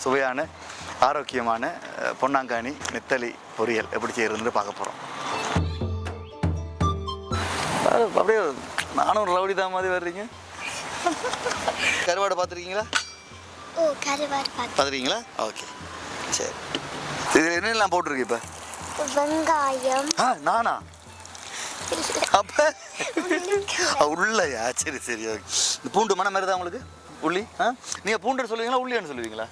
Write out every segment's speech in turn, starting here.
சுவையான ஆரோக்கியமான பொன்னாங்கானி நெத்தலி பொரியல் எப்படி செய்யறதுன்னு பார்க்க போகிறோம். அப்படியே நானும் ரவுடி தான் மாதிரி வர்றீங்க. கருவாடை பார்த்துருக்கீங்களா? ஓ, கருவாடு பார்த்துருக்கீங்களா? ஓகே, சரி. இதில் என்னெல்லாம் போட்டிருக்கு இப்போ? வெங்காயம். நானா அப்போ உள்ளயா? சரி சரி, ஓகே. இந்த பூண்டு மனம் மாதிரி தான் உங்களுக்கு? உள்ளி? நீங்கள் பூண்டுன்னு சொல்லுவீங்களா உள்ளியான்னு சொல்லுவீங்களா?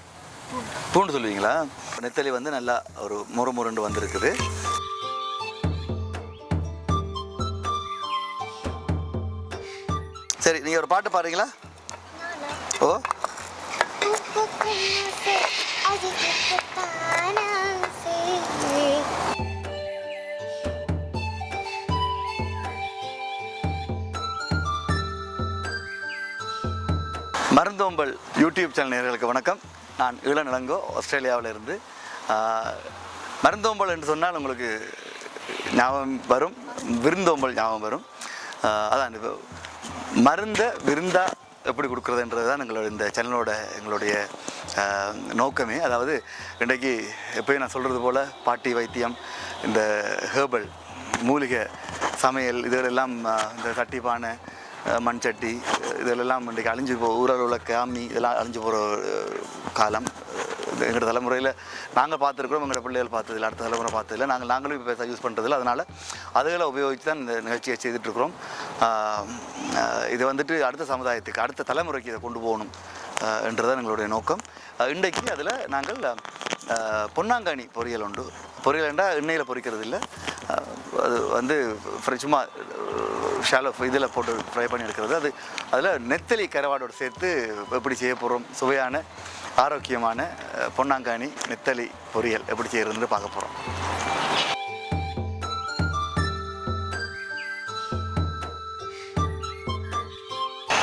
பூண்டு சொல்லுவீங்களா? நெத்தலி வந்து நல்லா ஒரு முருண்டு வந்திருக்குது. சரி, நீங்கள் ஒரு பாட்டு பாடுறீங்களா? ஓ, மருந்தோம்பல் யூடியூப் சேனல் நேயர்களுக்கு வணக்கம். நான் இளநிலங்கோ, ஆஸ்திரேலியாவில் இருந்து. மருந்தோம்பல் என்று சொன்னால் உங்களுக்கு ஞாபகம் வரும், விருந்தோம்பல் ஞாபகம் வரும். அதான் இப்போ விருந்தா எப்படி கொடுக்குறதுன்றது தான் இந்த சேனலோட எங்களுடைய நோக்கமே. அதாவது இன்றைக்கு எப்போயும் நான் சொல்கிறது போல் பாட்டி வைத்தியம், இந்த ஹேர்பல் மூலிகை சமையல் இதெல்லாம், இந்த சட்டி பானை மண் சட்டி இதெல்லாம் இன்றைக்கி அழிஞ்சு ஊரில் உள்ள காமி இதெல்லாம் அழிஞ்சு போகிற காலம். எங்களோட தலைமுறையில் நாங்கள் பார்த்துருக்குறோம், எங்களோட பிள்ளைகள் பார்த்ததில்லை, அடுத்த தலைமுறை பார்த்ததில்லை, நாங்களும் இப்போ யூஸ் பண்ணுறதில்ல. அதனால் அதுகளை உபயோகித்து தான் இந்த நிகழ்ச்சியை செய்துட்ருக்குறோம். இது வந்துட்டு அடுத்த சமுதாயத்துக்கு, அடுத்த தலைமுறைக்கு இதை கொண்டு போகணும் என்றதான் எங்களுடைய நோக்கம். இன்றைக்கு அதில் நாங்கள் பொன்னாங்கானி பொரியல் உண்டு. பொரியல் என்றால் எண்ணெயில் பொரிக்கிறது இல்லை, அது வந்து சும்மா ஷாலோ இதில் போட்டு ஃப்ரை பண்ணி எடுக்கிறது. அதில் நெத்தலி கருவாடோடு சேர்த்து எப்படி செய்ய போகிறோம், சுவையான ஆரோக்கியமான பொன்னாங்கானி நெத்தலி பொரியல் எப்படி செய்யறதுன்னு பார்க்க போகிறோம்.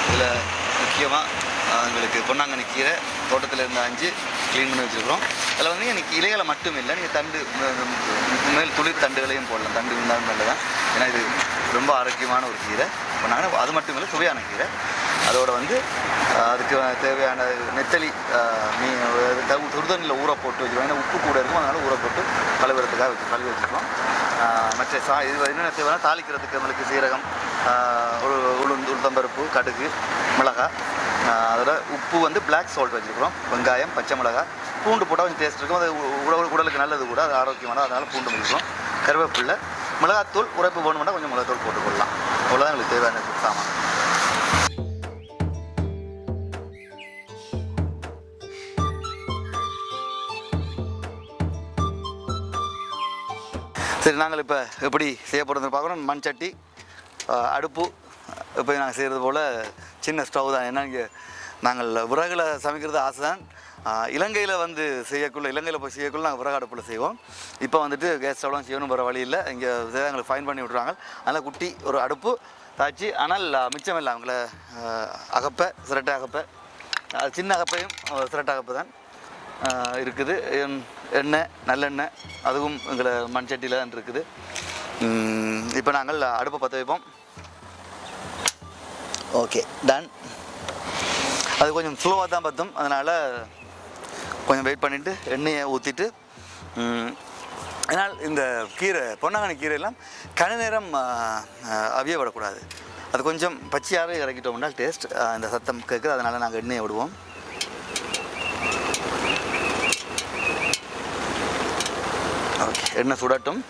இதில் முக்கியமாக எங்களுக்கு பொன்னாங்கண்ணி கீரை தோட்டத்தில் இருந்து 5 க்ளீன் பண்ணி வச்சுருக்கிறோம். அதில் வந்து எனக்கு இலைகளை மட்டும் இல்லை, நீங்கள் தண்டு மேல் துளிர் தண்டுகளையும் போடலாம். தண்டு இருந்தாலும் நல்ல தான், ஏன்னா இது ரொம்ப ஆரோக்கியமான ஒரு கீரை. பொன்னாங்கண்ணி அது மட்டும் இல்லை, சுவையான கீரை. அதோடு வந்து அதுக்கு தேவையான நெத்தலி சுடுதண்ணில் ஊற போட்டு வச்சுருவோம். ஏன்னா உப்பு கூட இருக்கும், அதனால் ஊற போட்டு கழுவுறதுக்காக கழுவி வச்சுருக்கோம். மற்ற இது என்னென்ன தேவைன்னா தாளிக்கிறதுக்கு நம்மளுக்கு சீரகம், உளுத்தம்பருப்பு, கடுகு, மிளகாய், அதில் உப்பு வந்து பிளாக் சால்ட் வச்சுருக்கிறோம். வெங்காயம், பச்சை மிளகாய், பூண்டு போட்டால் கொஞ்சம் டேஸ்ட் இருக்கும். அது உடலுக்கு நல்லது கூட, அது ஆரோக்கியமான, அதனால் பூண்டு வச்சுருக்கோம். கருவேப்பில்லை, மிளகாத்தூள், உரைப்பு போடணும்னா கொஞ்சம் மிளகாத்தூள் போட்டுக்கொள்ளலாம். அவ்வளோதான் எங்களுக்கு தேவையான சாமான். சரி, நாங்கள் இப்போ எப்படி செய்ய போகிறதுன்னு பார்க்குறோம். மண் சட்டி, அடுப்பு. இப்போ நாங்கள் செய்கிறது போல் சின்ன ஸ்டவ் தான். ஏன்னா இங்கே நாங்கள் விறகுல சமைக்கிறது ஆசை தான். இலங்கையில் வந்து இலங்கையில் போய் செய்யக்குள்ள நாங்கள் விறகு அடுப்பில் செய்வோம். இப்போ வந்துட்டு கேஸ் ஸ்டவ்லாம் செய்யணும், வர வழி இல்லை. இங்கே எங்களுக்கு ஃபைன் பண்ணி விட்ருவாங்க. அதனால் குட்டி ஒரு அடுப்பு தாச்சி. ஆனால் மிச்சம் இல்லை, அவங்கள அகப்பை, சிரட்டை அகப்பை, சின்ன அகப்பையும் சிரட்டை அகப்பை தான் இருக்குது. எண்ணெய், நல்லெண்ணெய், அதுவும் எங்களை மண் சட்டியில் தான் இருக்குது. இப்போ நாங்கள் அடுப்பை பற்ற வைப்போம். Okay, done. அது கொஞ்சம் ஸ்லோவாக தான் பற்றும், அதனால் கொஞ்சம் வெயிட் பண்ணிவிட்டு எண்ணெயை ஊற்றிட்டு, அதனால் இந்த கீரை பொன்னாங்கண்ணி கீரையெல்லாம் கன நேரம் அவிய விடக்கூடாது. அது கொஞ்சம் பச்சையாகவே இறக்கிட்டோம்னா டேஸ்ட் இந்த சத்தம் கேட்குது. அதனால் நாங்கள் எண்ணெயை விடுவோம். ஓகே, எண்ணெய் சுடட்டும்.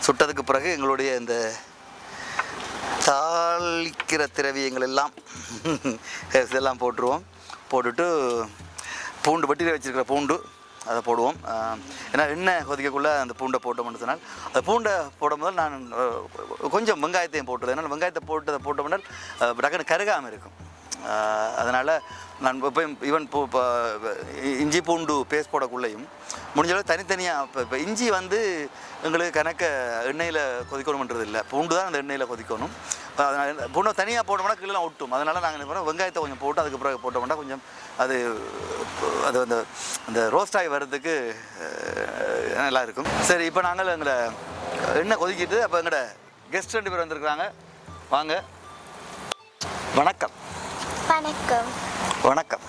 சுட்டதுக்கு பிறகு எங்களுடைய இந்த தாளிக்கிற திரவியங்கள் எல்லாம் இதெல்லாம் போட்டுருவோம். போட்டுட்டு பூண்டு வெட்டியில் வச்சுருக்கிற பூண்டு அதை போடுவோம். ஏன்னா எண்ணெய் கொதிக்கக்குள்ளே அந்த பூண்டை போட்டோம்னு சொன்னால், அந்த பூண்டை போடும்போது நான் கொஞ்சம் வெங்காயத்தையும் போட்டுருது. ஏன்னா வெங்காயத்தை போட்டோம்னா டக்குன்னு கருகாமல் இருக்கும். அதனால் நான் இப்போ ஈவன் இப்போ இஞ்சி பூண்டு பேஸ்ட் போடக்குள்ளேயும் முடிஞ்சளவு தனித்தனியாக இப்போ இஞ்சி வந்து எங்களுக்கு கணக்க எண்ணெயில் கொதிக்கணுன்றது இல்லை, பூண்டு தான் அந்த எண்ணெயில் கொதிக்கணும். அதனால் பூண்டை தனியாக போட்டோம்னா கீழே ஒட்டும். அதனால் நாங்கள் என்ன பண்ணுறோம், வெங்காயத்தை கொஞ்சம் போட்டு அதுக்கு பிறகு போட்டோம்னா கொஞ்சம் அது அந்த அந்த ரோஸ்ட் ஆகி வர்றதுக்கு நல்லா இருக்கும். சரி, இப்போ நாங்கள் எங்களை எண்ணெய் கொதிக்கிட்டு அப்போ எங்களோட கெஸ்ட் 2 பேர் வந்திருக்கிறாங்க. வாங்க. வணக்கம். வணக்கம். வணக்கம்.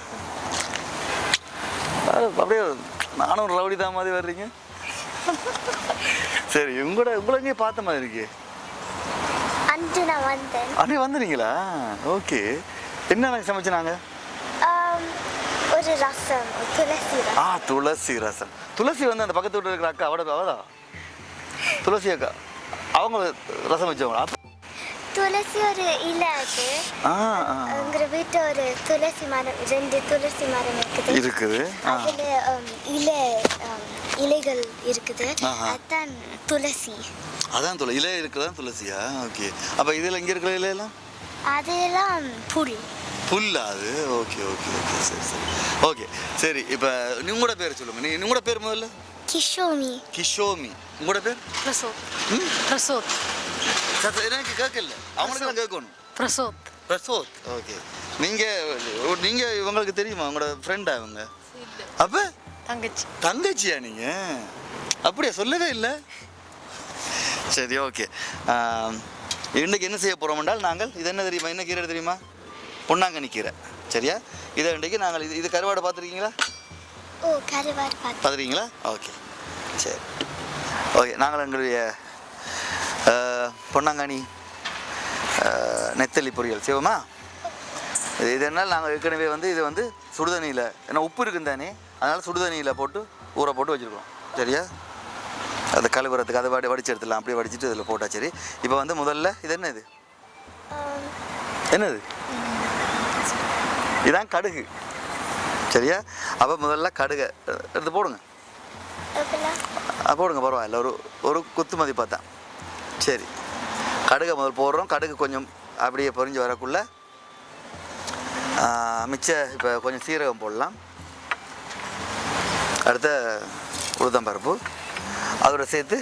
அப்படியே நானும் ஒரு ரவுடி தான் மாதிரி வர்றீங்க. சரி, உங்களை எங்கேயே பார்த்த மாதிரி இருக்கு. அன்று நான் வந்தேன். அப்படியே வந்துறீங்களா? ஓகே. என்ன சமைச்சினாங்க? ஒரு ரசம், துளசி ரசம். துளசி ரசம். துளசி வந்து அந்த பக்கத்து வீட்டில் இருக்கிற அக்கா அவடா துளசி அக்கா அவங்க ரசம் வச்சவங்களா? துளசி ஒரு இலை அது. எங்கள் வீட்டு ஒரு துளசி மரம், 2 துளசி மரம் இருக்குது. அதுல இலைகள் இருக்குது. அதான் துளசி. அதான் இலை இருக்குதான் துளசியா? ஓகே. அப்ப இதுல இங்க இருக்கிற இலையெல்லாம் அதெல்லாம் புல்லா அது? Okay okay okay. சரி சரி ஓகே. சரி, இப்போ உங்களோட பேர் சொல்லுங்க. உங்களோட பேர் முதல்ல? கிஷோமி. கிஷோமி. உங்களோட பேர்? பிரசோத். பிரசோத். எனக்கு கேட்கல, அவங்களுக்கு தான் கேட்கணும். பிரசோத். பிரசோத். ஓகே. நீங்க இவங்களுக்கு தெரியுமா? உங்களோட ஃப்ரெண்டா இவங்க? அப்ப தங்கச்சியா நீங்க? அப்படியா? சொல்லவே இல்லை. சரி, ஓகே. இன்னைக்கு என்ன செய்ய போறோம் என்றால், நாங்கள் இது என்ன தெரியுமா? என்ன கீரை தெரியுமா? பொன்னாங்கண்ணி கீரை. சரியா? இதை இன்றைக்கு நாங்கள் இது கருவாடை பார்த்துருக்கீங்களா? கருவாடு பார்த்துருக்கீங்களா? ஓகே, சரி, ஓகே. நாங்கள் எங்களுடைய பொன்னாங்கண்ணி நெத்தலி பொரியல் செய்வோமா? இது என்னால் நாங்கள் ஏற்கனவே வந்து இது வந்து சுடுதண்ணியில், ஏன்னா உப்பு இருக்குன்னு தானே, அதனால் சுடுதண்ணியில் போட்டு ஊற போட்டு வச்சுருக்கோம். சரியா? அதை கழுவுறதுக்கு அதை வடிச்சு எடுத்துடலாம். அப்படியே வடிச்சிட்டு இதில் போட்டா. சரி, இப்போ வந்து முதல்ல இது என்னது? இதான் கடுகு. சரியா? அப்போ முதல்ல கடுகை எடுத்து போடுங்க. போடுங்க, பரவாயில்ல. ஒரு குத்து மதி பார்த்தா. சரி, கடுகை முதல் போடுறோம். கடுகு கொஞ்சம் அப்படியே பொரிஞ்சு வரக்குள்ள இப்போ கொஞ்சம் சீரகம் போடலாம். அடுத்த உளுத்தம்பருப்பு அதோட சேர்த்து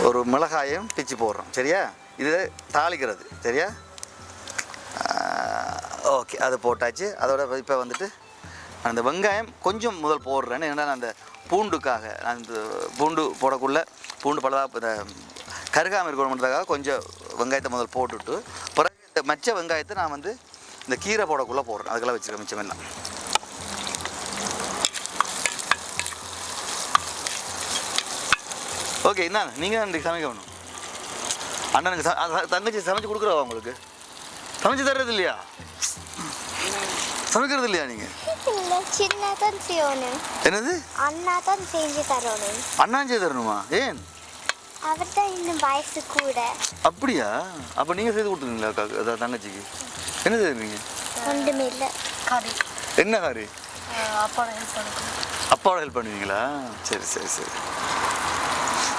ஒரு மிளகாயம் பிச்சு போடுறோம். சரியா? இது தாளிக்கிறது. சரியா? ஓகே, அது போட்டாச்சு. அதோட இப்போ வந்துட்டு அந்த வெங்காயம் கொஞ்சம் முதல் போடுறேன்னு, ஏன்னா அந்த பூண்டுக்காக, அந்த பூண்டு போடக்குள்ள பூண்டு பலதாக இந்த கருகாமல் இருக்கணுன்றதுக்காக கொஞ்சம் வெங்காயத்தை முதல் போட்டுவிட்டு, பிறகு இந்த மச்ச வெங்காயத்தை நான் வந்து இந்த கீரை போடக்குள்ளே போடுறேன். அதுக்கெல்லாம் வச்சுருக்கேன் மிச்சம் எல்லாம். ஓகே. என்ன நீங்கள் தான் இன்றைக்கி சமைக்கணும். அண்ணனுக்கு தங்கச்சி சமைச்சு கொடுக்குறவா உங்களுக்கு? சமைச்சு தர்றது இல்லையா? சமைக்கிறது இல்லையா நீங்கள்? என்னது? அண்ணா தான் செஞ்சு தரணும். அண்ணா செய்து தரணுமா? ஏன்? அவர் தான் இன்னும் வயசு கூட. அப்படியா? அப்போ நீங்கள் செய்து கொடுத்துருங்களா தங்கச்சிக்கு? என்ன செய்வீங்க? ஒன்றுமே இல்லை. கறி. என்ன கறி? அப்பாவோட ஹெல்ப் பண்ணுவீங்களா? சரி சரி சரி.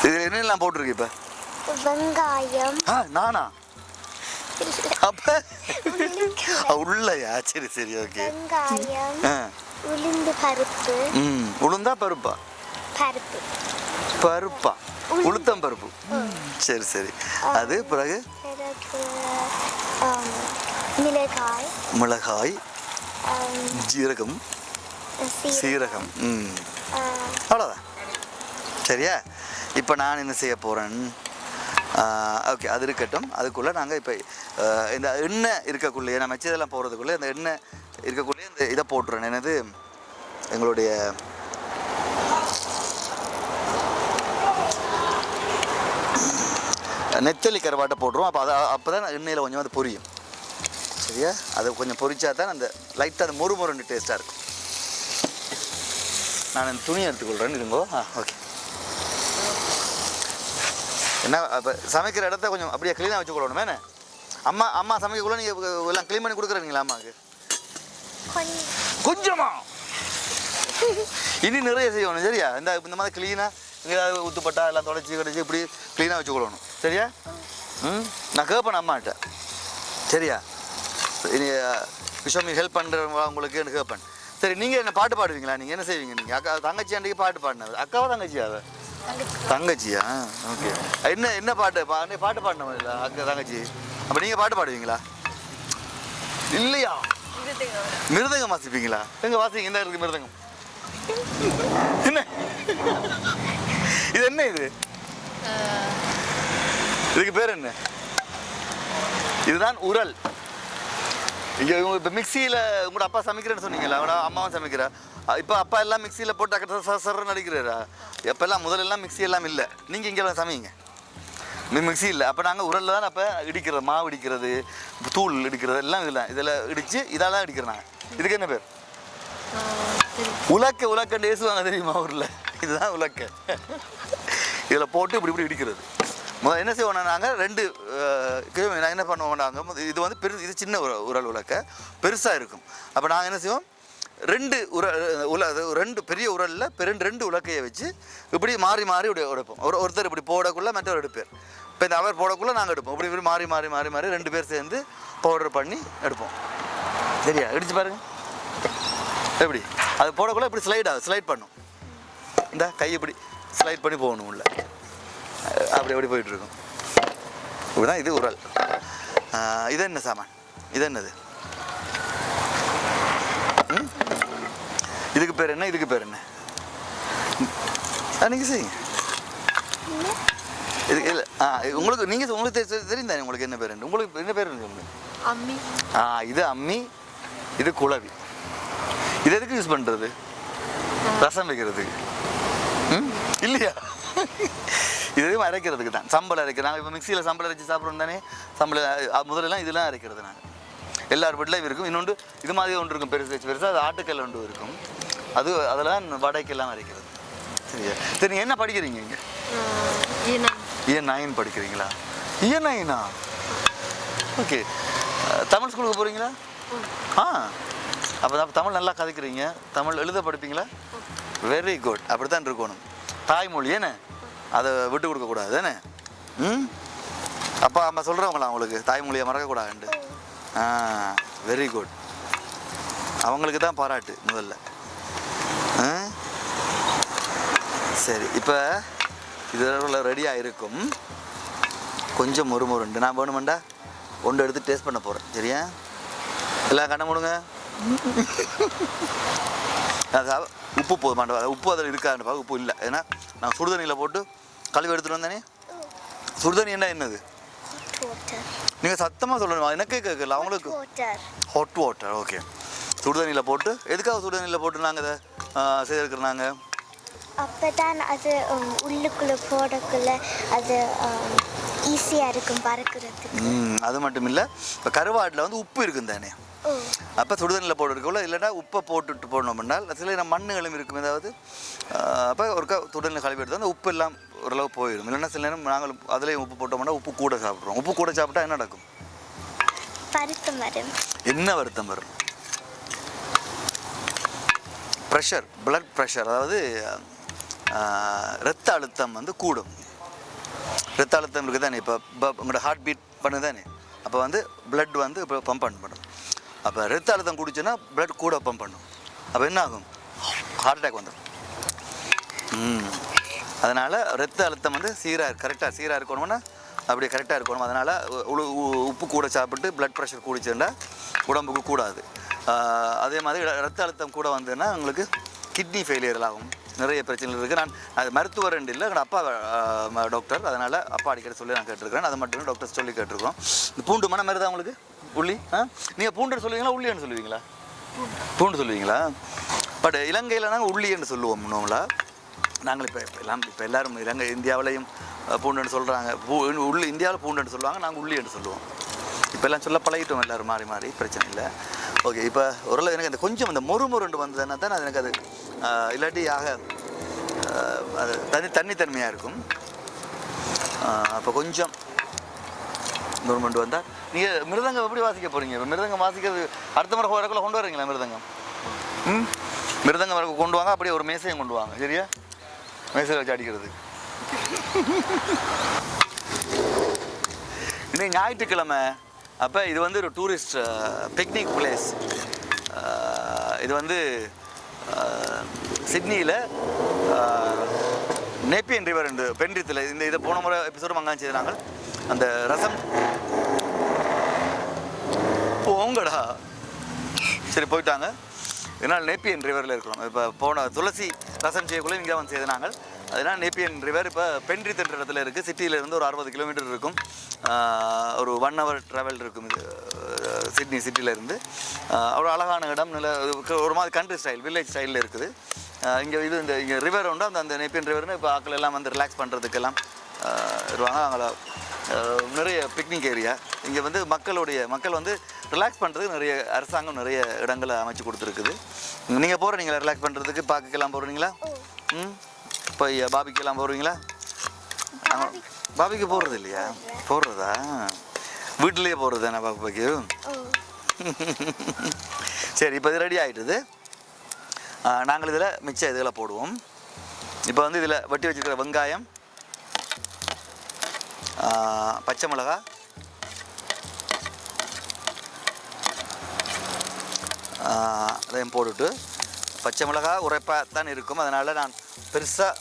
இதில் என்னெல்லாம் போட்டிருக்கு இப்போ? வெங்காயம். நானா? அப்ப உள்ளயா? சரி சரி, ஓகே. வெங்காயம், உளுந்து பருப்பு. உளுந்தா பருப்பா? பருப்பு. பருப்பா? உளுத்தம் பருப்பு. சரி சரி. அது பிறகு மிளகாய். மிளகாய், ஜீரகம், சீரகம். அவ்வளோதான். சரியா? இப்போ நான் என்ன செய்ய போகிறேன்? ஓகே, அது இருக்கட்டும். அதுக்குள்ளே நாங்கள் இப்போ இந்த எண்ணெய் இருக்கக்குள்ளேயே, நான் மெச்சதெல்லாம் போகிறதுக்குள்ளே இந்த எண்ணெய் இருக்கக்குள்ளேயே இந்த இதை போட்டுறேன். என்னது? எங்களுடைய நெத்தலி கருவாட்டை போட்டுருவோம். அப்போ தான் எண்ணெயில் கொஞ்சம் அது பொரியும். சரியா? அது கொஞ்சம் பொரிச்சா தான் அந்த லைட்டாக அந்த மொறுமொருன்னு டேஸ்ட்டாக இருக்கும். நான் அந்த துணியை எடுத்துக்கொள்கிறேன். இருங்கோ. ஓகே. என்ன இப்போ சமைக்கிற இடத்த கொஞ்சம் அப்படியே க்ளீனாக வச்சுக்கொள்ளணும். என்ன அம்மா சமைக்கக்குள்ள நீங்கள் எல்லாம் க்ளீன் பண்ணி கொடுக்குறீங்களா அம்மாவுக்கு? கொஞ்சமா இனி நிறைய செய்யணும். சரியா? இந்த மாதிரி க்ளீனாக எங்கேயாவது ஊத்துப்பட்டா எல்லாம் தொடச்சி கடிச்சு இப்படி க்ளீனாக வச்சுக்கொள்ளணும். சரியா? நான் கேட்பேன் அம்மாட்ட. சரியா? இனி விஷயம் ஹெல்ப் பண்ணுறவங்க உங்களுக்கு எனக்கு கேட்பேன். சரி, நீங்கள் என்ன பாட்டு பாடுவீங்களா? நீங்கள் என்ன செய்வீங்க? நீங்கள் அக்கா தங்கச்சி அன்றைக்கு பாட்டு பாடினது. அக்காவா தங்கச்சியாவ? தங்கச்சியா? ஓகே. என்ன பாட்டு பாட்டு பாடினவங்க இல்லை அக்கா தங்கச்சி? அப்போ நீங்கள் பாட்டு பாடுவீங்களா? இல்லையா? மிருதங்கம் வாசிப்பீங்களா? எங்கே வாசிங்க? என்ன இருக்குது மிருதங்கம்? என்ன இது? என்ன இது? இதுக்கு பேர் என்ன? இதுதான் உரல். இங்கே இவங்க இப்போ மிக்சியில் உங்களோட அப்பா சமைக்கிறேன்னு சொன்னீங்களா அவங்களோட அம்மாவும் சமைக்கிறா இப்போ அப்பா எல்லாம் மிக்சியில் போட்டு அக்கறை சர்ன்னு அடிக்கிறாரா எப்போல்லாம் முதலெல்லாம் மிக்சி எல்லாம் இல்லை நீங்கள் இங்கெல்லாம் சமைங்க மிக்சி இல்லை அப்போ நாங்கள் உரலில் தான் அப்போ இடிக்கிறது மாவு இடிக்கிறது தூள் இடிக்கிறது எல்லாம் இதில் இடித்து இதால் தான் இடிக்கிறோம் நாங்கள் இதுக்கு என்ன பேர் உலக்கன்னு ஏசுவாங்க தெரியுமா ஊரில் இதுதான் உலக்க இதில் போட்டு இப்படி இடிக்கிறது என்ன செய்வோம் நாங்கள் 2 நான் என்ன பண்ணுவோம் நாங்கள் இது வந்து இது சின்ன உரல் உலக்க பெருசாக இருக்கும் அப்போ நாங்கள் என்ன செய்வோம் 2 பெரிய உரலில் 2 உலக்கையை வச்சு இப்படி மாறி இப்படி உடைப்போம் ஒருத்தர் இப்படி போடக்குள்ள மற்றவர் எடுப்பார் இப்போ இந்த அவர் போடக்குள்ள நாங்கள் எடுப்போம் இப்படி மாறி 2 பேர் சேர்ந்து பவுடர் பண்ணி எடுப்போம் சரியா இடிச்சு பாருங்க எப்படி அது போடக்குள்ள இப்படி ஸ்லைட் பண்ணும் இந்த கை இப்படி ஸ்லைட் பண்ணி போகணும் உள்ள அப்படி போயிட்டுருக்கும் இப்படிதான் இது உரல் இது என்ன சாமான் இது என்னது இதுக்கு பேர் என்ன நீங்கள் செய்யுங்க இது இல்லை உங்களுக்கு தெரியும் தானே உங்களுக்கு என்ன பேர் உங்களுக்கு என்ன பேர் உங்களுக்கு அம்மி இது அம்மி இது குளவி இது எதுக்கு யூஸ் பண்ணுறது ரசம் வைக்கிறதுக்கு இல்லையா இது அரைக்கிறதுக்கு தான் சம்பளம் அரைக்கிறது நாங்கள் இப்போ மிக்சியில் சம்பளம் அரைச்சி சாப்பிட்றோம் தானே சம்பளம் முதலெல்லாம் இதெல்லாம் அரைக்கிறது நாங்கள் எல்லார் வீட்லையும் இருக்கும் இன்னொன்று இது மாதிரி ஒன்று இருக்கும் பெருசாக அது ஆட்டுக்கல் ஒன்று இருக்கும் அதெல்லாம் வடைக்கெல்லாம் அரைக்கிறது சரியா சரி நீங்கள் என்ன படிக்கிறீங்க இங்கே E9 படிக்கிறீங்களா E9 ஓகே தமிழ் ஸ்கூலுக்கு போகிறீங்களா அப்போ தமிழ் நல்லா கதைக்கிறீங்க தமிழ் எழுத படிப்பீங்களா வெரி குட் அப்படி தான் இருக்கணும் தாய்மொழி ஏன்னு அதை விட்டு கொடுக்கக்கூடாது தானே அப்பா அம்மா சொல்கிறவங்களா அவங்களுக்கு தாய்மொழியை மறக்கக்கூடாதுண்டு வெரி குட் அவங்களுக்கு தான் பாராட்டு முதல்ல சரி இப்போ இதில் ரெடியாக இருக்கும் கொஞ்சம் முறுமுறுண்டு நான் வேணுமெண்டா ஒன்று எடுத்து டேஸ்ட் பண்ண போகிறேன் சரியா எல்லாம் கண்ண முடுங்க உப்பு போக மாட்டேன் உப்பு அதில் இருக்கான்னு பார்க்க உப்பு இல்லை ஏன்னா நான் சுடுதண்ணியில் போட்டு கழுவி எடுத்துகிட்டு வந்தேனே சுடுதண்ணி என்னது நீங்கள் சத்தமாக சொல்லணும் எனக்கே கேட்கல அவங்களுக்கு ஹாட் வாட்டர் ஓகே சுடுதண்ணியில் போட்டு எதுக்காக சுடுதண்ணியில் போட்டு நாங்கள் இதை செய்திருக்கிறோம் நாங்கள் அப்போ தான் அது உள்ளுக்குள்ளே போடக்குள்ள அது ஈஸியாக இருக்கும் பறக்கிறதுக்கு அது மட்டும் இல்லை இப்போ கருவாட்டில் வந்து உப்பு இருக்கும் தானே அப்போ சுடுதண்ணியில் போட்டுருக்கோம்ல இல்லைன்னா உப்பை போட்டுட்டு போடணும் அப்படின்னால் சில மண்ணுகளும் இருக்கும் ஏதாவது அப்போ ஒருக்கா சுடுதண்ணில் கழுவி எடுத்து அந்த உப்பு எல்லாம் ஓரளவு போயிடும் இல்லைன்னா சில நேரம் நாங்கள் அதுலேயும் உப்பு போட்டோம்னா உப்பு கூட சாப்பிட்றோம் உப்பு கூட சாப்பிட்டா என்ன நடக்கும் வருத்தம் வரும் என்ன வருத்தம் வரும் ப்ரெஷர் பிளட் ப்ரெஷர் அதாவது இரத்த அழுத்தம் வந்து கூடும் இரத்த அழுத்தம் இருக்குது தானே இப்போ உங்களோட ஹார்ட் பீட் பண்ணுது தானே அப்போ வந்து பிளட் வந்து இப்போ பம்ப் பண்ணும் அப்போ இரத்த அழுத்தம் குடிச்சுன்னா பிளட் கூட பம்ப் பண்ணும் அப்போ என்ன ஆகும் ஹார்ட் அட்டாக் வந்துடும் அதனால் இரத்த அழுத்தம் வந்து கரெக்டாக சீராக இருக்கணும்னா அப்படி கரெக்டாக இருக்கணும் அதனால் உப்பு கூட சாப்பிட்டு பிளட் ப்ரெஷர் கூடிச்சுன்னா உடம்புக்கு கூடாது அதே மாதிரி இரத்த அழுத்தம் கூட வந்ததுன்னா உங்களுக்கு கிட்னி ஃபெயிலியர் ஆகும் நிறைய பிரச்சனைகள் இருக்குது நான் அது மருத்துவர் இல்லை எங்கள் அப்பா டாக்டர் அதனால் அப்பா அடிக்கடி சொல்லி நான் கேட்டிருக்கிறேன் அதை மட்டும் டாக்டர் சொல்லி கேட்டிருக்கோம் இந்த பூண்டு மனம் மாதிரி தான் உங்களுக்கு உள்ளி நீங்கள் பூண்டுன்னு சொல்லுவீங்களா உள்ளின்னு சொல்லுவீங்களா பூண்டு சொல்லுவீங்களா பட் இலங்கையில் நாங்கள் உள்ளின்னு சொல்லுவோம் நோமலாக நாங்கள் இப்போ எல்லோரும் இந்தியாவிலையும் பூண்டுன்னு சொல்கிறாங்க இந்தியாவில் பூண்டுன்னு சொல்லுவாங்க நாங்கள் உள்ளின்னு சொல்லுவோம் இப்போ எல்லாம் சொல்ல பழகிட்டோம் எல்லோரும் மாறி பிரச்சனை இல்லை ஓகே இப்போ ஓரளவு எனக்கு அந்த கொஞ்சம் அந்த மொறுமொருண்டு வந்ததுன்னா தான் அது எனக்கு அது இல்லாட்டி அது தனித்தன்மையாக இருக்கும் அப்போ கொஞ்சம் மொறுமொண்டு வந்தால் நீங்கள் மிருதங்கம் எப்படி வாசிக்க போகிறீங்க இப்போ மிருதங்கம் வாசிக்கிறது அடுத்த முறை வரக்குள்ள கொண்டு வரீங்களா மிருதங்கம் மிருதங்கம் வரக்கு கொண்டு வாங்க அப்படியே ஒரு மேசையும் கொண்டு வாங்க சரியா மேசையில் வச்சு அடிக்கிறது இன்னைக்கு ஞாயிற்றுக்கிழமை அப்போ இது வந்து ஒரு டூரிஸ்ட் பிக்னிக் பிளேஸ் இது வந்து சிட்னியில் நேப்பியன் ரிவர் என்று பென்ரித்தில் இதை போன முறை எபிசோடு மங்கான் செய்து நாங்கள் அந்த ரசம் போங்கடா சரி போயிட்டாங்க இதனால் நேப்பியன் ரிவரில் இருக்கிறோம் இப்போ போன துளசி ரசம் செய்யக்குள்ளே இங்கே வந்து செய்து நாங்கள் அதனால் நேப்பியன் ரிவர் இப்போ பென்ரித் என்ற இடத்துல இருக்குது சிட்டியிலேருந்து ஒரு 60 கிலோமீட்டர் இருக்கும் ஒரு 1 hour ட்ராவல் இருக்கும் இது சிட்னி சிட்டியிலேருந்து. அவ்வளோ அழகான இடம், நல்ல ஒரு மாதிரி கண்ட்ரி ஸ்டைல், வில்லேஜ் ஸ்டைலில் இருக்குது. இங்கே இது இந்த இங்கே ரிவர் உண்டு, அந்த நெப்பியன் ரிவர்னு இப்போ ஆக்கள் எல்லாம் வந்து ரிலாக்ஸ் பண்ணுறதுக்கெல்லாம் வருவாங்க. அங்கே நிறைய பிக்னிக் ஏரியா. இங்கே வந்து மக்கள் வந்து ரிலாக்ஸ் பண்ணுறதுக்கு நிறைய அரசாங்கம் நிறைய இடங்களை அமைச்சு கொடுத்துருக்குது. நீங்கள் போகிறீங்களா ரிலாக்ஸ் பண்ணுறதுக்கு? பார்க்கெல்லாம் போகிறீங்களா? இப்போ பாபிக்கெல்லாம் போகிறீங்களா? பாபிக்கு போகிறது இல்லையா? போடுறதா? வீட்டிலேயே போகிறது தானே பாபிக்கு? சரி, இப்போ இது ரெடி ஆகிட்டுது. நாங்கள் இதில் மிச்சம் இதில் போடுவோம். இப்போ வந்து இதில் வெட்டி வச்சுருக்கிற வெங்காயம், பச்சை மிளகா, அதையும் போட்டுட்டு, பச்சை மிளகா உரைப்பாக தான் இருக்கும், அதனால் நான் பெருசாக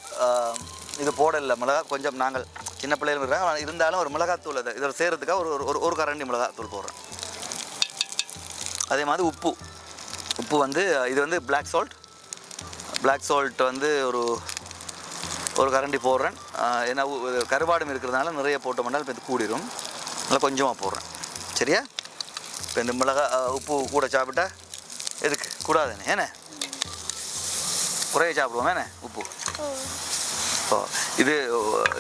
இது போடலை. மிளகா கொஞ்சம் நாங்கள் சின்ன பிள்ளைகள் இருக்காங்க, இருந்தாலும் ஒரு மிளகாத்தூள் அதை இதில் செய்கிறதுக்காக ஒரு கரண்டி மிளகாத்தூள் போடுறேன். அதே மாதிரி உப்பு வந்து இது வந்து பிளாக் சால்ட் வந்து ஒரு கரண்டி போடுறேன். ஏன்னா கருவாடும் இருக்கிறதுனால நிறைய போட்டோம்னா இப்போ இது கூடிரும், நல்லா கொஞ்சமாக போடுறேன். சரியா? இப்போ இந்த மிளகா உப்பு கூட சாப்பிட்டா எதுக்கு கூடாதுன்னு, ஏண்ணே குறைய சாப்பிடுவோம் ஏண்ணே உப்பு. ஓ, இது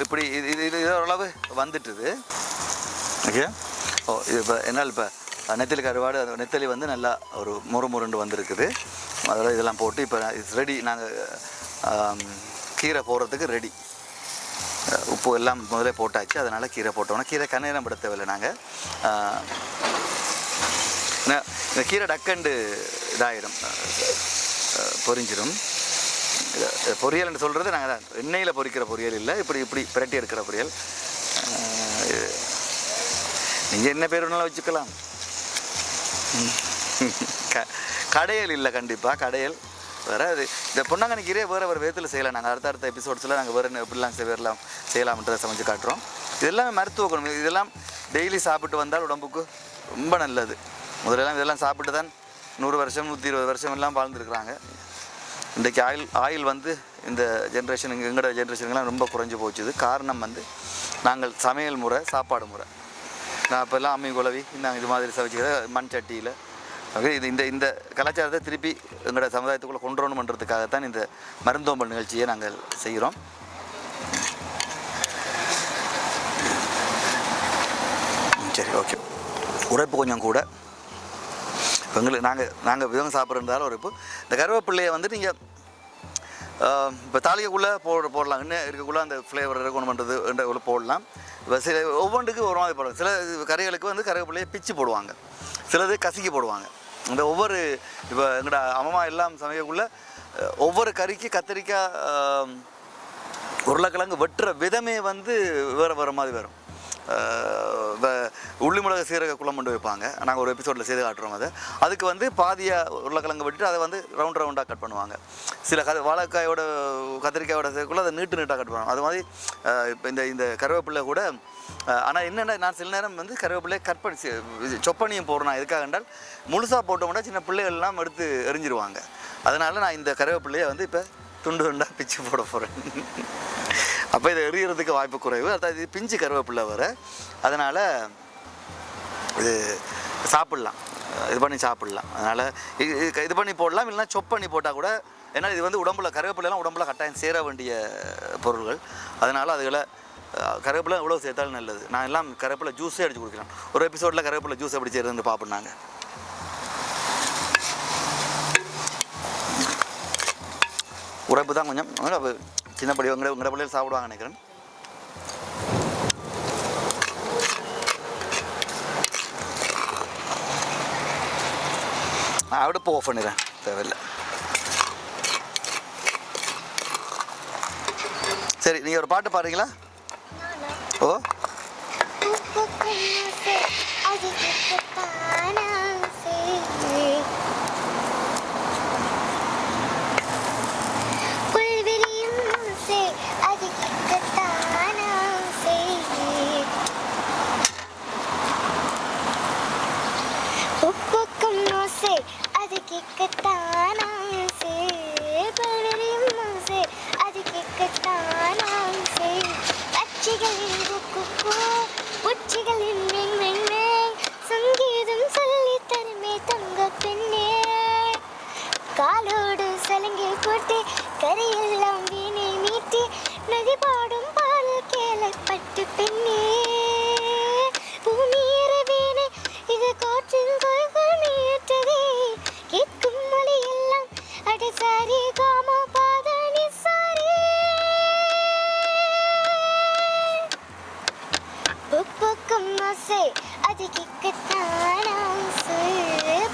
இப்படி இது ஓரளவு வந்துட்டுது. ஓகே. ஓ, இது இப்போ என்னால் இப்போ நெத்தலி கருவாடு, அந்த நெத்தலி வந்து நல்லா ஒரு முருண்டு வந்திருக்குது. அதெல்லாம் இதெல்லாம் போட்டு இப்போ இட்ஸ் ரெடி. நாங்கள் கீரை போடுறதுக்கு ரெடி. உப்பு எல்லாம் முதலே போட்டாச்சு, அதனால் கீரை போட்டோம்னா கீரை கண்ணீரம் பட தேவையில்லை. நாங்கள் இந்த கீரை டக்கண்டு இதாகிடும், பொரிஞ்சிடும். பொரியல்னு சொல்கிறது நாங்கள் எண்ணெயில் பொரிக்கிற பொரியல் இல்லை, இப்படி பிரட்டி எடுக்கிற பொரியல். நீங்கள் என்ன பேர் வேணாலும் வச்சுக்கலாம். கடையல் இல்லை, கண்டிப்பாக கடையல் வேறு. அது இந்த பொன்னாங்கண்ணி கீரையை வேறு விதத்தில் செய்யலாம். நாங்கள் அடுத்த எபிசோட்ஸில் நாங்கள் வேறு எப்படிலாம் செய்யலாம்ன்றதை சமைச்சு காட்டுறோம். இதெல்லாமே மருத்துவ குணம். இதெல்லாம் டெய்லி சாப்பிட்டு வந்தால் உடம்புக்கு ரொம்ப நல்லது. முதலெல்லாம் இதெல்லாம் சாப்பிட்டு தான் 100 வருஷம் 120 வருஷம் எல்லாம் வாழ்ந்துருக்குறாங்க. இன்றைக்கி ஆயில் வந்து இந்த எங்களோட ஜென்ரேஷனுக்கெல்லாம் ரொம்ப குறைஞ்சி போச்சுது. காரணம் வந்து நாங்கள் சமையல் முறை, சாப்பாடு முறை. நான் இப்போல்லாம் அம்மி குழவி நாங்கள் இது மாதிரி சமைச்சிக்கிற மண் சட்டியில். இது இந்த கலாச்சாரத்தை திருப்பி எங்களோட சமுதாயத்துக்குள்ளே கொண்டு வரணுன்றதுக்காகத்தான் இந்த மருந்தோம்பல் நிகழ்ச்சியை நாங்கள் செய்கிறோம். சரி, ஓகே. உரைப்பு கொஞ்சம் கூட எங்களுக்கு நாங்கள் விதம் சாப்பிட்றதால உரைப்பு. இந்த கருவேப்பிள்ளையை வந்து நீங்கள் இப்போ தாலிகைக்குள்ளே போடலாம், இன்னும் இருக்கக்குள்ளே அந்த ஃப்ளேவர் ரெக்கமெண்ட் பண்ணுறது உள்ள போடலாம். இப்போ சில ஒவ்வொன்றுக்கு ஒரு மாதிரி போடுவாங்க. சில கறிகளுக்கு வந்து கருவேப்பிள்ளையை பிச்சு போடுவாங்க, சிலது கசக்கி போடுவாங்க. இந்த ஒவ்வொரு இப்போ எங்களோட அம்மா எல்லாம் சமைக்கக்குள்ளே ஒவ்வொரு கறிக்கு கத்திரிக்காய் உருளைக்கிழங்கு வெட்டுற விதமே வந்து வேறு மாதிரி வரும். உள்ளி மிளகு சீரக குழம்பு கொண்டு வைப்பாங்க. நாங்கள் ஒரு எபிசோடில் செய்து காட்டுறோம். அதுக்கு வந்து பாதியாக உருளைக்கிழங்கு வெட்டிட்டு அதை வந்து ரவுண்டாக கட் பண்ணுவாங்க. சில வாழைக்காயோட கத்திரிக்காயோட சேர்க்குள்ள அதை நீட்டாக கட் பண்ணுவாங்க. அது மாதிரி இப்போ இந்த கருவேப்பிள்ளை கூட. ஆனால் என்னென்ன, நான் சில நேரம் வந்து கருவேப்பிள்ளையை கட் பண்ணி சொப்பனியும் போடுறேன். எதுக்காக என்றால் முழுசாக போட்டோம்னா சின்ன பிள்ளைகள்லாம் எடுத்து எரிஞ்சிருவாங்க. அதனால் நான் இந்த கருவேப்பிள்ளையை வந்து இப்போ துண்டாக பிச்சு போட போகிறேன். அப்போ இதை எறிகிறதுக்கு வாய்ப்பு குறைவு. அதாவது இது பிஞ்சு கருவேப்பிள்ளை வர, அதனால் இது சாப்பிட்லாம், இது பண்ணி சாப்பிட்லாம். அதனால் இது பண்ணி போடலாம், இல்லைனா சொப் பண்ணி போட்டால் கூட. ஏன்னா இது வந்து கருவேப்பிலைலாம் உடம்புல கட்டாயம் சேர வேண்டிய பொருள்கள். அதனால் அதுகளை கருவேப்பிலை எவ்வளோ சேர்த்தாலும் நல்லது. நான் எல்லாம் கருவேப்பிலை ஜூஸே அடித்து குடிக்கலாம். ஒரு எபிசோடில் கருவேப்பிலை ஜூஸ் எப்படி செய்யறதுன்னு பார்ப்போம். உரைப்பு தான் கொஞ்சம் சின்ன படி உங்களோட பிள்ளைகள் சாப்பிடுவாங்க நினைக்கிறேன். அடுப்பு ஆஃப் பண்ணிடுறேன், தேவையில்லை. சரி, நீங்கள் ஒரு பாட்டு பாடுறீங்களா? ஓ, பட்சிகளின் உப்புக்கும் ஆசை அது கேட்கத்தான் ஆசை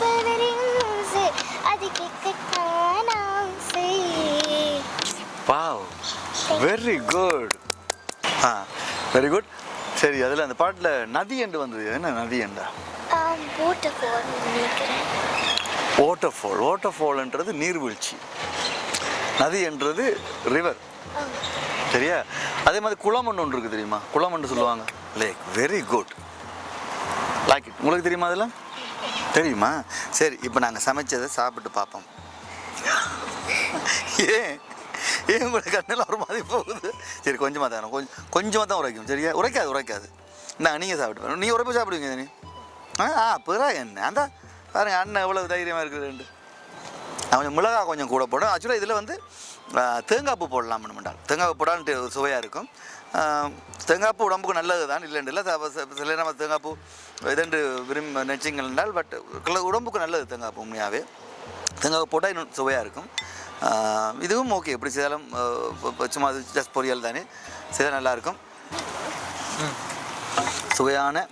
பலரின் ஆசை அது கேட்கத்தான் ஆசை. Wow, very good. Very good. சரி, அதில் அந்த பாட்டில் நதி என்று வந்தது. என்ன நதி என்றா? வாட்டர்ஃபால் நினைக்கிறேன். வாட்டர்ஃபால். வாட்டர்ஃபால்ன்றது நீர்வீழ்ச்சி, நதி என்றது ரிவர். சரியா? அதே மாதிரி குளம் ஒன்று இருக்குது தெரியுமா? குளம் என்று சொல்லுவாங்க lake. Very good, like it. உங்களுக்கு தெரியுமா அதெல்லாம்? தெரியுமா? சரி, இப்போ நாங்கள் சமைச்சதை சாப்பிட்டு பார்ப்போம். ஏன் உங்களுக்கு கண்ணில் ஒரு மாதிரி போகுது? சரி, கொஞ்சமாக தான் கொஞ்சமாக தான் உரைக்கும். சரியா? உரைக்காது. நீங்கள் சாப்பிட்டு நீ உரைப்பு சாப்பிடுவீங்க நீ. பிறகு என்ன அந்த பாருங்க அண்ணன் எவ்வளோ தைரியமாக இருக்குதுன்ட்டு. கொஞ்சம் மிளகா கொஞ்சம் கூட போடும். ஆக்சுவலாக இதில் வந்து தேங்காய் பூ போடலாம் பண்ணால். தேங்காய் பூ போடான்ட்டு சுவையாக இருக்கும். தேங்காய் பூ உடம்புக்கு நல்லது தான், இல்லைன்னு இல்லை. சில நம்ம தேங்காய் பூ இதெண்டு விரும்பி நினச்சிங்கள் என்றால், பட் உடம்புக்கு நல்லது தேங்காய் பூ. உண்மையாகவே தேங்காய் பூ போட்டால் இன்னும் சுவையாக இருக்கும். இதுவும் ஓகே, எப்படி செய்தாலும் சும்மா அது ஜஸ்ட் பொரியல் தானே, செய்தால் நல்லாயிருக்கும். சுவையான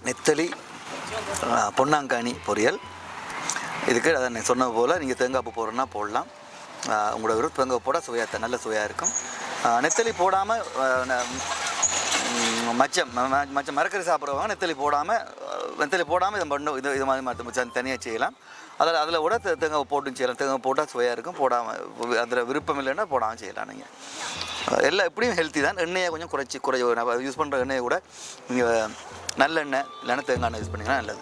நெத்தலி பொன்னாங்கானி பொரியல். இதுக்கு அதை நான் சொன்னது போல் நீங்கள் தேங்காய் பூ போடுறதுனா போடலாம். உங்களோட விருப்பம். தேங்காய் போட சுவையாக நல்ல சுவையாக இருக்கும். நெத்தலி போடாமல் மச்சம் மரக்கறி சாப்பிட்றவங்க நெத்தலி போடாமல் இதை பண்ணணும். இது மாதிரி தனியாக செய்யலாம். அதில் கூட தேங்காய் போட்டும் செய்யலாம். தேங்காய் போட்டால் சுவையாக இருக்கும். போடாமல் அதில் விருப்பம் இல்லைன்னா போடாமல் செய்யலாம். நீங்கள் எல்லாம் எப்படியும் ஹெல்த்தி தான். எண்ணெயை கொஞ்சம் குறைச்சி யூஸ் பண்ணுற எண்ணெயை கூட நீங்கள் நல்லெண்ணெய் இல்லைன்னா தேங்காய் எண்ணெய் யூஸ் பண்ணிங்கன்னா நல்லது.